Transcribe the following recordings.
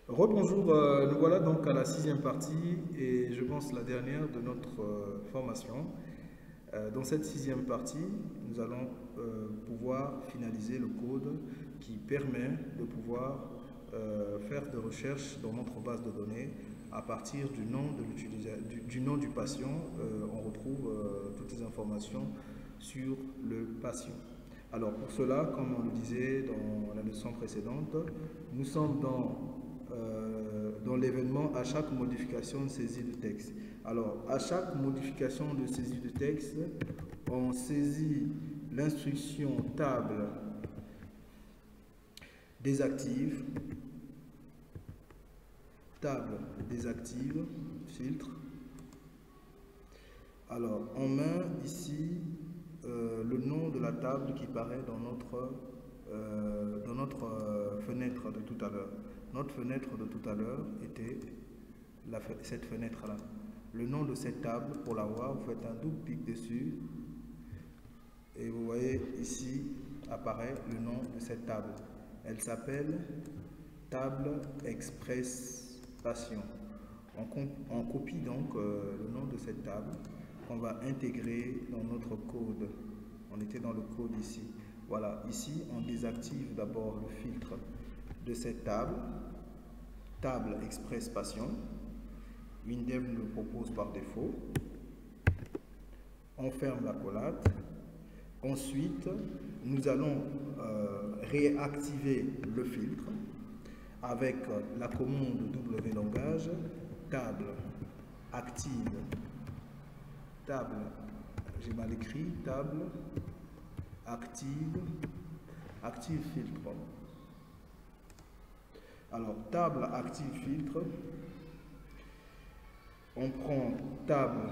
Rebonjour, nous voilà donc à la sixième partie et je pense la dernière de notre formation. Dans cette sixième partie, nous allons pouvoir finaliser le code qui permet de pouvoir faire des recherches dans notre base de données à partir du nom de du nom du patient. On retrouve toutes les informations sur le patient. Alors pour cela, comme on le disait dans la leçon précédente, nous sommes dans l'événement à chaque modification de saisie de texte. Alors à chaque modification de saisie de texte, on saisit l'instruction table désactive, filtre. Alors on met ici le nom de la table qui paraît dans notre fenêtre de tout à l'heure. Notre fenêtre de tout à l'heure était cette fenêtre-là. Le nom de cette table, pour l'avoir, vous faites un double clic dessus et vous voyez ici apparaît le nom de cette table. Elle s'appelle table express patient. On copie donc le nom de cette table qu'on va intégrer dans notre code. On était dans le code ici. Voilà, ici on désactive d'abord le filtre de cette table express patient. Windev nous le propose par défaut. On ferme la collate. Ensuite, nous allons réactiver le filtre avec la commande wlangage table active, j'ai mal écrit, table active filtre. Alors, table active filtre, on prend table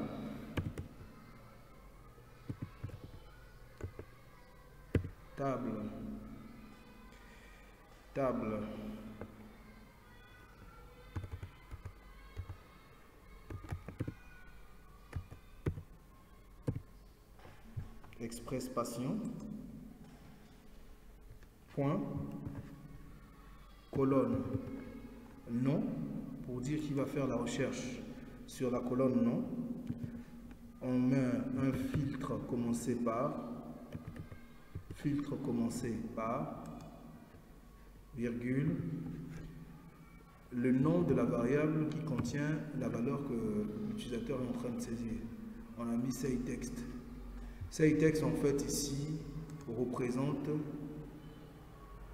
express patient, point, colonne, nom, pour dire qu'il va faire la recherche sur la colonne nom. On met un filtre commencé par, virgule, le nom de la variable qui contient la valeur que l'utilisateur est en train de saisir. On a mis sayText. sayText en fait ici représente...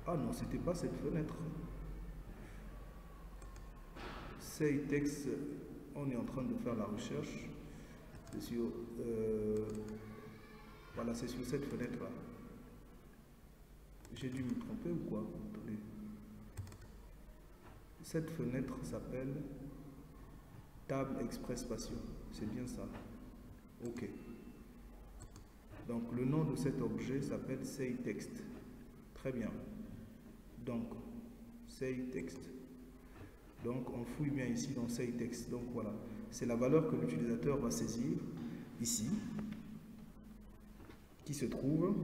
Ah non, c'était pas cette fenêtre. sayText, on est en train de faire la recherche. C'est sur... voilà, c'est sur cette fenêtre-là. J'ai dû me tromper ou quoi? Attendez. Cette fenêtre s'appelle table express patient. C'est bien ça. OK. Donc, le nom de cet objet s'appelle sayText. Très bien. Donc, sayText. Donc, on fouille bien ici dans sayText. Donc, voilà. C'est la valeur que l'utilisateur va saisir ici, qui se trouve...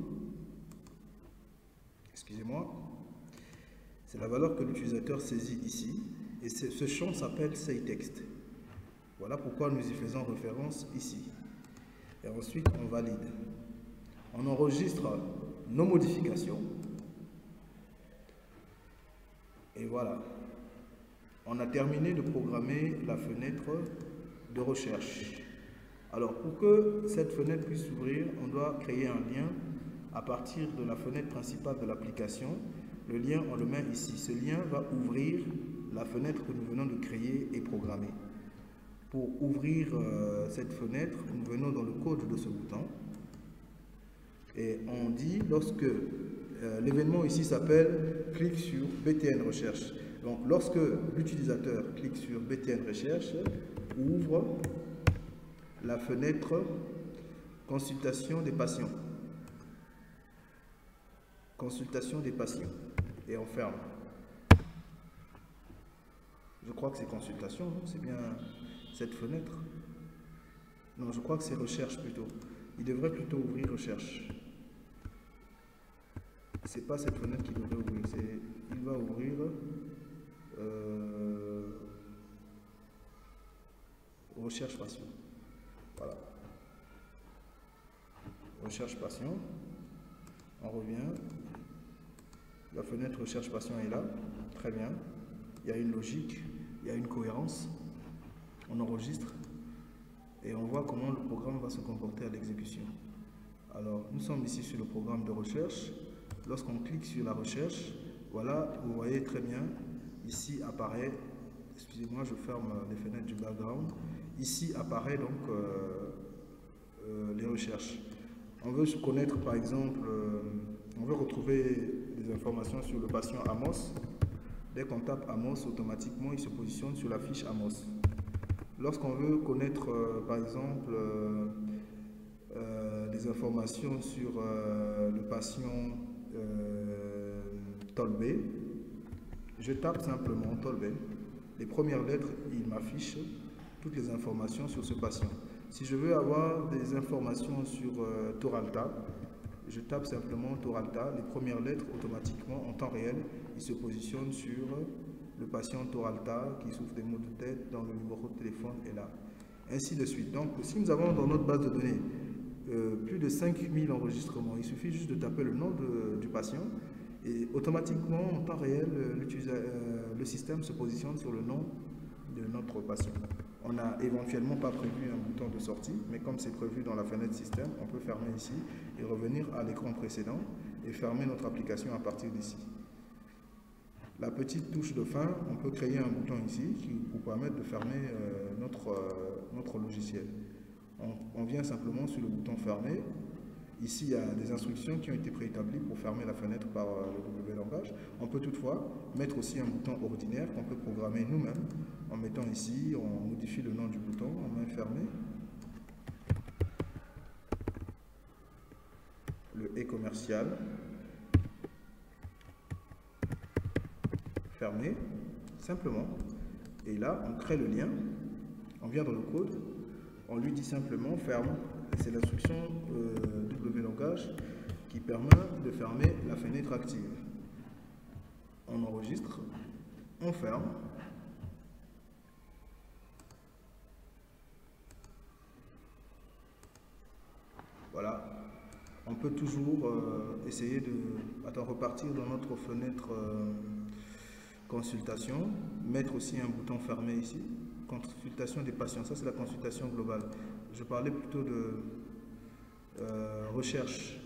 Excusez-moi. C'est la valeur que l'utilisateur saisit ici. Et ce champ s'appelle sayText. Voilà pourquoi nous y faisons référence ici. Et ensuite, on valide. On enregistre nos modifications. Et voilà. On a terminé de programmer la fenêtre de recherche. Alors, pour que cette fenêtre puisse s'ouvrir, on doit créer un lien à partir de la fenêtre principale de l'application. Le lien, on le met ici. Ce lien va ouvrir la fenêtre que nous venons de créer et programmer. Pour ouvrir cette fenêtre, nous venons dans le code de ce bouton. Et on dit, lorsque l'événement ici s'appelle « clique sur BTN Recherche ». Donc, lorsque l'utilisateur clique sur BTN Recherche, ouvre la fenêtre « Consultation des patients ». Consultation des patients. Et on ferme. Je crois que c'est consultation, c'est bien cette fenêtre. Non, je crois que c'est recherche plutôt. Il devrait plutôt ouvrir recherche. C'est pas cette fenêtre qui devrait ouvrir, il va ouvrir recherche passion. Voilà. Recherche passion. On revient. La fenêtre recherche passion est là. Très bien. Il y a une logique, il y a une cohérence. On enregistre et on voit comment le programme va se comporter à l'exécution. Alors, nous sommes ici sur le programme de recherche. Lorsqu'on clique sur la recherche, voilà, vous voyez très bien, ici apparaît, excusez-moi, je ferme les fenêtres du background. Ici apparaît donc les recherches. On veut connaître, par exemple, on veut retrouver des informations sur le patient Amos. Dès qu'on tape Amos, automatiquement, il se positionne sur la fiche Amos. Lorsqu'on veut connaître, par exemple, des informations sur le patient Tolbé, je tape simplement Tolbé. Les premières lettres, il m'affiche toutes les informations sur ce patient. Si je veux avoir des informations sur Toralta, je tape simplement Toralta. Les premières lettres, automatiquement, en temps réel, il se positionne sur le patient Toralta qui souffre des maux de tête, dont le numéro de téléphone est là. Ainsi de suite. Donc, si nous avons dans notre base de données plus de 5000 enregistrements, il suffit juste de taper le nom du patient et automatiquement, en temps réel, le système se positionne sur le nom de notre patient. On n'a éventuellement pas prévu un bouton de sortie, mais comme c'est prévu dans la fenêtre système, on peut fermer ici et revenir à l'écran précédent et fermer notre application à partir d'ici. La petite touche de fin, on peut créer un bouton ici qui vous permet de fermer notre logiciel. On vient simplement sur le bouton fermer. Ici, il y a des instructions qui ont été préétablies pour fermer la fenêtre par le W-langage. On peut toutefois mettre aussi un bouton ordinaire qu'on peut programmer nous-mêmes en mettant ici, on modifie le nom du bouton, on met fermer. Le « et » commercial. Fermé, simplement. Et là, on crée le lien. On vient dans le code. On lui dit simplement ferme. C'est l'instruction W-langage qui permet de fermer la fenêtre active. On enregistre, on ferme. Voilà. On peut toujours essayer de repartir dans notre fenêtre consultation, mettre aussi un bouton fermé ici. Consultation des patients, ça c'est la consultation globale. Je parlais plutôt de recherche.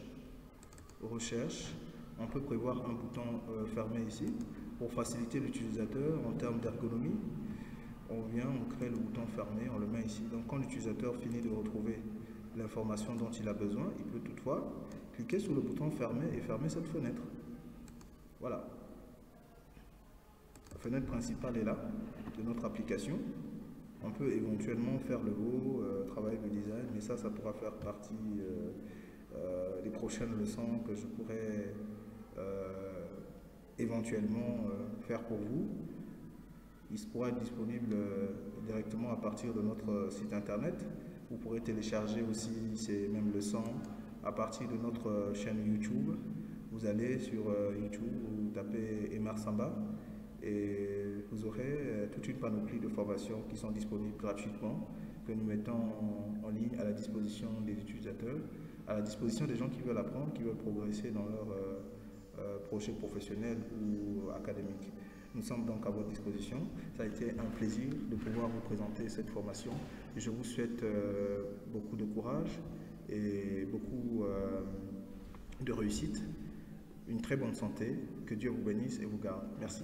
Recherche, on peut prévoir un bouton fermé ici pour faciliter l'utilisateur en termes d'ergonomie. On vient, on crée le bouton fermé, on le met ici. Donc quand l'utilisateur finit de retrouver l'information dont il a besoin, il peut toutefois cliquer sur le bouton fermé et fermer cette fenêtre. Voilà. La fenêtre principale est là, de notre application. On peut éventuellement faire le logo, travailler le design, mais ça pourra faire partie des prochaines leçons que je pourrais éventuellement faire pour vous. Il pourra être disponible directement à partir de notre site internet. Vous pourrez télécharger aussi ces mêmes leçons à partir de notre chaîne YouTube. Vous allez sur YouTube, vous tapez Emar Samba et vous aurez toute une panoplie de formations qui sont disponibles gratuitement, que nous mettons en ligne à la disposition des utilisateurs, à la disposition des gens qui veulent apprendre, qui veulent progresser dans leur projet professionnel ou académique. Nous sommes donc à votre disposition. Ça a été un plaisir de pouvoir vous présenter cette formation. Et je vous souhaite beaucoup de courage et beaucoup de réussite, une très bonne santé. Que Dieu vous bénisse et vous garde. Merci.